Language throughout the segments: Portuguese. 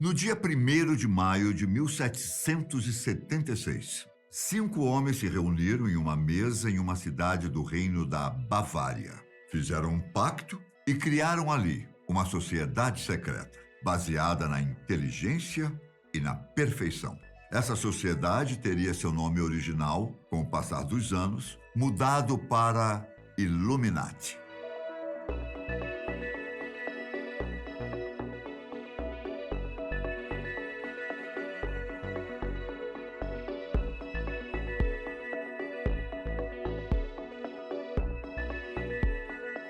No dia 1º de maio de 1776, 5 homens se reuniram em uma mesa em uma cidade do Reino da Bavária. Fizeram um pacto e criaram ali uma sociedade secreta, baseada na inteligência e na perfeição. Essa sociedade teria seu nome original, com o passar dos anos, mudado para Illuminati.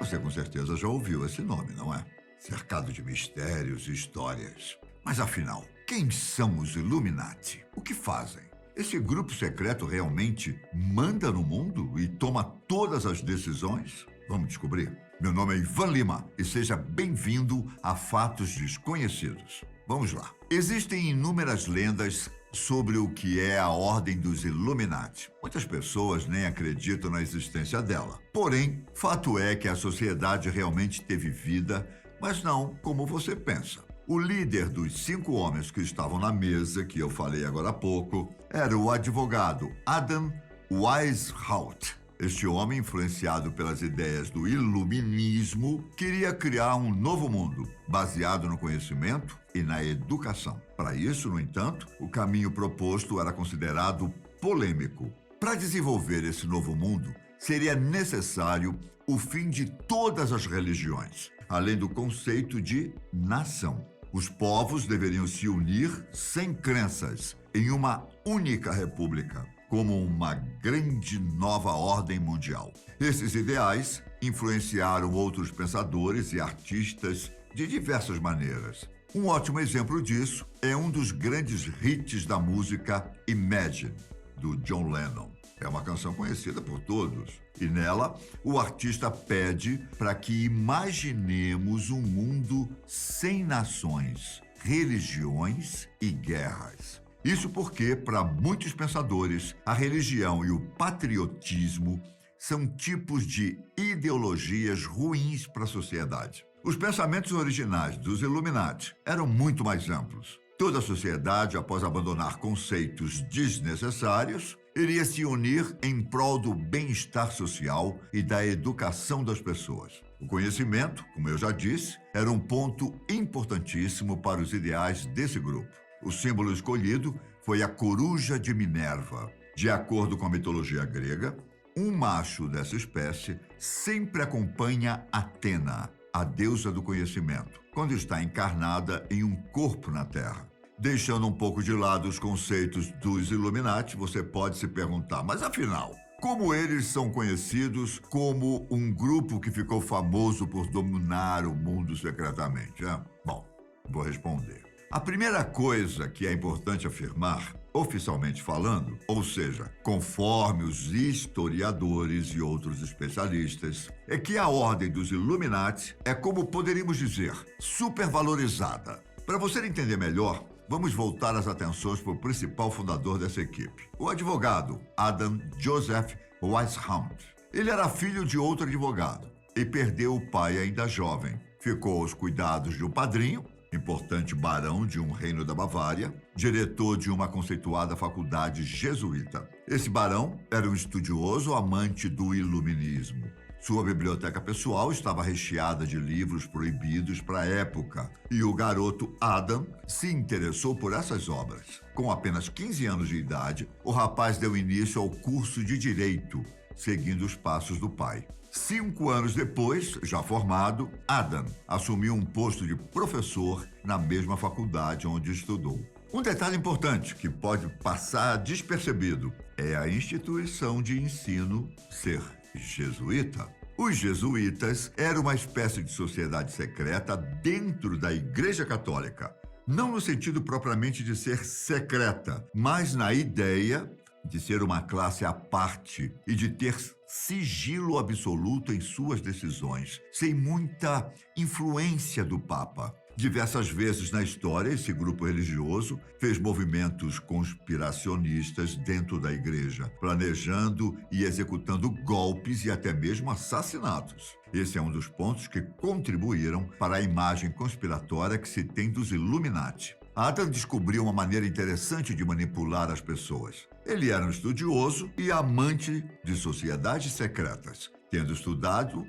Você com certeza já ouviu esse nome, não é? Cercado de mistérios e histórias. Mas afinal, quem são os Illuminati? O que fazem? Esse grupo secreto realmente manda no mundo e toma todas as decisões? Vamos descobrir. Meu nome é Ivan Lima e seja bem-vindo a Fatos Desconhecidos. Vamos lá. Existem inúmeras lendas sobre o que é a Ordem dos Illuminati. Muitas pessoas nem acreditam na existência dela. Porém, fato é que a sociedade realmente teve vida, mas não como você pensa. O líder dos 5 homens que estavam na mesa, que eu falei agora há pouco, era o advogado Adam Weishaupt. Este homem, influenciado pelas ideias do iluminismo, queria criar um novo mundo, baseado no conhecimento e na educação. Para isso, no entanto, o caminho proposto era considerado polêmico. Para desenvolver esse novo mundo, seria necessário o fim de todas as religiões, além do conceito de nação. Os povos deveriam se unir sem crenças, em uma única república, como uma grande nova ordem mundial. Esses ideais influenciaram outros pensadores e artistas de diversas maneiras. Um ótimo exemplo disso é um dos grandes hits da música Imagine, do John Lennon. É uma canção conhecida por todos. E nela, o artista pede para que imaginemos um mundo sem nações, religiões e guerras. Isso porque, para muitos pensadores, a religião e o patriotismo são tipos de ideologias ruins para a sociedade. Os pensamentos originais dos Illuminati eram muito mais amplos. Toda a sociedade, após abandonar conceitos desnecessários, iria se unir em prol do bem-estar social e da educação das pessoas. O conhecimento, como eu já disse, era um ponto importantíssimo para os ideais desse grupo. O símbolo escolhido foi a coruja de Minerva. De acordo com a mitologia grega, um macho dessa espécie sempre acompanha Atena, a deusa do conhecimento, quando está encarnada em um corpo na Terra. Deixando um pouco de lado os conceitos dos Illuminati, você pode se perguntar, mas afinal, como eles são conhecidos como um grupo que ficou famoso por dominar o mundo secretamente? Bom, vou responder. A primeira coisa que é importante afirmar, oficialmente falando, ou seja, conforme os historiadores e outros especialistas, é que a Ordem dos Illuminati é, como poderíamos dizer, supervalorizada. Para você entender melhor, vamos voltar as atenções para o principal fundador dessa equipe, o advogado Adam Joseph Weishaupt. Ele era filho de outro advogado e perdeu o pai ainda jovem. Ficou aos cuidados de um padrinho, importante barão de um reino da Bavária, diretor de uma conceituada faculdade jesuíta. Esse barão era um estudioso amante do iluminismo. Sua biblioteca pessoal estava recheada de livros proibidos para a época, e o garoto Adam se interessou por essas obras. Com apenas 15 anos de idade, o rapaz deu início ao curso de Direito, seguindo os passos do pai. 5 anos depois, já formado, Adam assumiu um posto de professor na mesma faculdade onde estudou. Um detalhe importante que pode passar despercebido é a instituição de ensino ser jesuíta. Os jesuítas eram uma espécie de sociedade secreta dentro da Igreja Católica. Não no sentido propriamente de ser secreta, mas na ideia de ser uma classe à parte e de ter sigilo absoluto em suas decisões, sem muita influência do Papa. Diversas vezes na história, esse grupo religioso fez movimentos conspiracionistas dentro da igreja, planejando e executando golpes e até mesmo assassinatos. Esse é um dos pontos que contribuíram para a imagem conspiratória que se tem dos Illuminati. Adam descobriu uma maneira interessante de manipular as pessoas. Ele era um estudioso e amante de sociedades secretas. Tendo estudado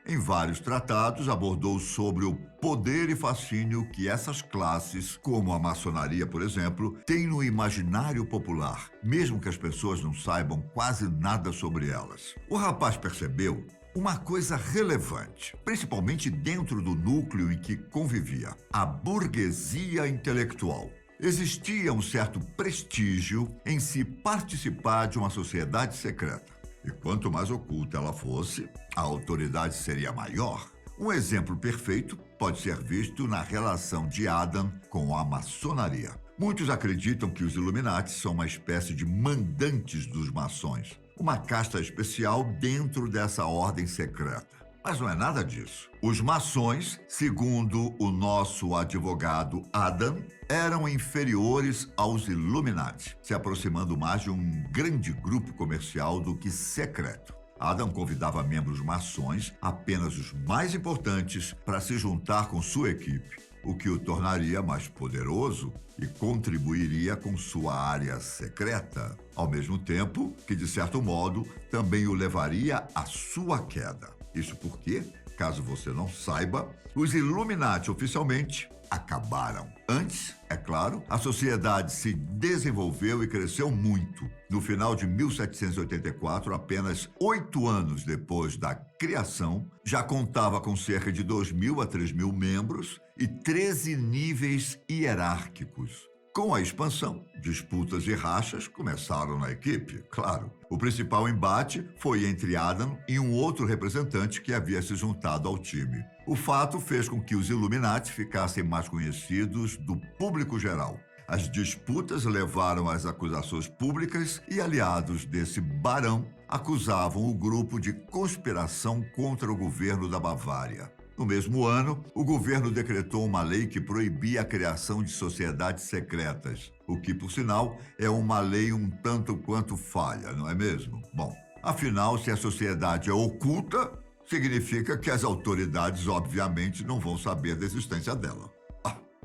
em vários tratados, abordou sobre o poder e fascínio que essas classes, como a maçonaria, por exemplo, têm no imaginário popular, mesmo que as pessoas não saibam quase nada sobre elas. O rapaz percebeu uma coisa relevante, principalmente dentro do núcleo em que convivia: a burguesia intelectual. Existia um certo prestígio em se participar de uma sociedade secreta. E quanto mais oculta ela fosse, a autoridade seria maior. Um exemplo perfeito pode ser visto na relação de Adam com a maçonaria. Muitos acreditam que os Illuminati são uma espécie de mandantes dos maçons, uma casta especial dentro dessa ordem secreta. Mas não é nada disso. Os maçons, segundo o nosso advogado Adam, eram inferiores aos Illuminati, se aproximando mais de um grande grupo comercial do que secreto. Adam convidava membros maçons, apenas os mais importantes, para se juntar com sua equipe, o que o tornaria mais poderoso e contribuiria com sua área secreta, ao mesmo tempo que, de certo modo, também o levaria à sua queda. Isso porque, caso você não saiba, os Illuminati oficialmente acabaram. Antes, é claro, a sociedade se desenvolveu e cresceu muito. No final de 1784, apenas 8 anos depois da criação, já contava com cerca de 2.000 a 3.000 membros e 13 níveis hierárquicos. Com a expansão, disputas e rachas começaram na equipe, claro. O principal embate foi entre Adam e um outro representante que havia se juntado ao time. O fato fez com que os Illuminati ficassem mais conhecidos do público geral. As disputas levaram às acusações públicas e aliados desse barão acusavam o grupo de conspiração contra o governo da Bavária. No mesmo ano, o governo decretou uma lei que proibia a criação de sociedades secretas, o que, por sinal, é uma lei um tanto quanto falha, não é mesmo? Bom, afinal, se a sociedade é oculta, significa que as autoridades, obviamente, não vão saber da existência dela.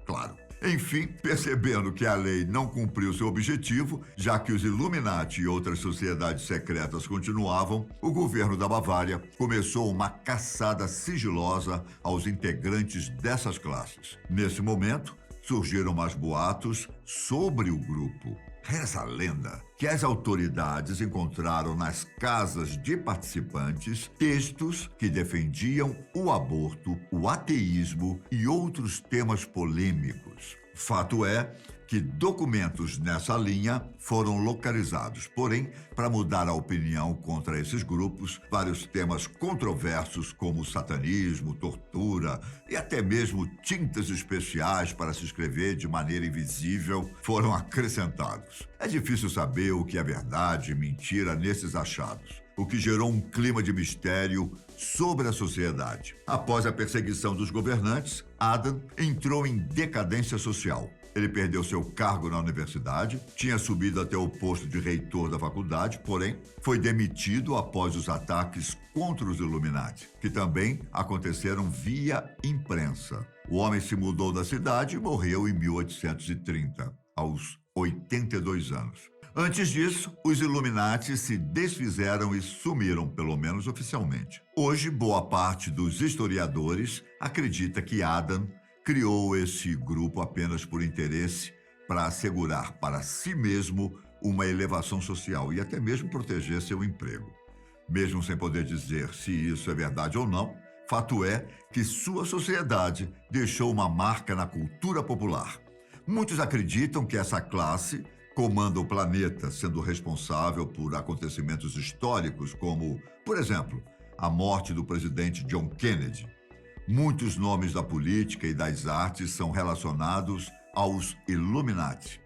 Claro. Enfim, percebendo que a lei não cumpriu seu objetivo, já que os Illuminati e outras sociedades secretas continuavam, o governo da Bavária começou uma caçada sigilosa aos integrantes dessas classes. Nesse momento, surgiram mais boatos sobre o grupo. Reza a lenda que as autoridades encontraram nas casas de participantes textos que defendiam o aborto, o ateísmo e outros temas polêmicos. Fato é que documentos nessa linha foram localizados. Porém, para mudar a opinião contra esses grupos, vários temas controversos como satanismo, tortura e até mesmo tintas especiais para se escrever de maneira invisível foram acrescentados. É difícil saber o que é verdade e mentira nesses achados, o que gerou um clima de mistério sobre a sociedade. Após a perseguição dos governantes, Adam entrou em decadência social. Ele perdeu seu cargo na universidade, tinha subido até o posto de reitor da faculdade, porém foi demitido após os ataques contra os Illuminati, que também aconteceram via imprensa. O homem se mudou da cidade e morreu em 1830, aos 82 anos. Antes disso, os Illuminati se desfizeram e sumiram, pelo menos oficialmente. Hoje, boa parte dos historiadores acredita que Adam criou esse grupo apenas por interesse para assegurar para si mesmo uma elevação social e até mesmo proteger seu emprego. Mesmo sem poder dizer se isso é verdade ou não, fato é que sua sociedade deixou uma marca na cultura popular. Muitos acreditam que essa classe comanda o planeta, sendo responsável por acontecimentos históricos como, por exemplo, a morte do presidente John Kennedy. Muitos nomes da política e das artes são relacionados aos Illuminati.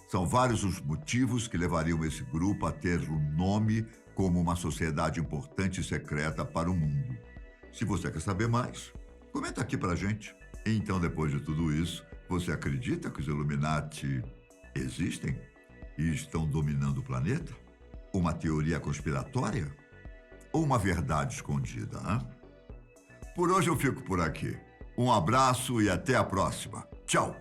São vários os motivos que levariam esse grupo a ter o nome como uma sociedade importante e secreta para o mundo. Se você quer saber mais, comenta aqui pra gente. Então, depois de tudo isso, você acredita que os Illuminati existem e estão dominando o planeta? Uma teoria conspiratória? Ou uma verdade escondida, hein? Por hoje eu fico por aqui. Um abraço e até a próxima. Tchau!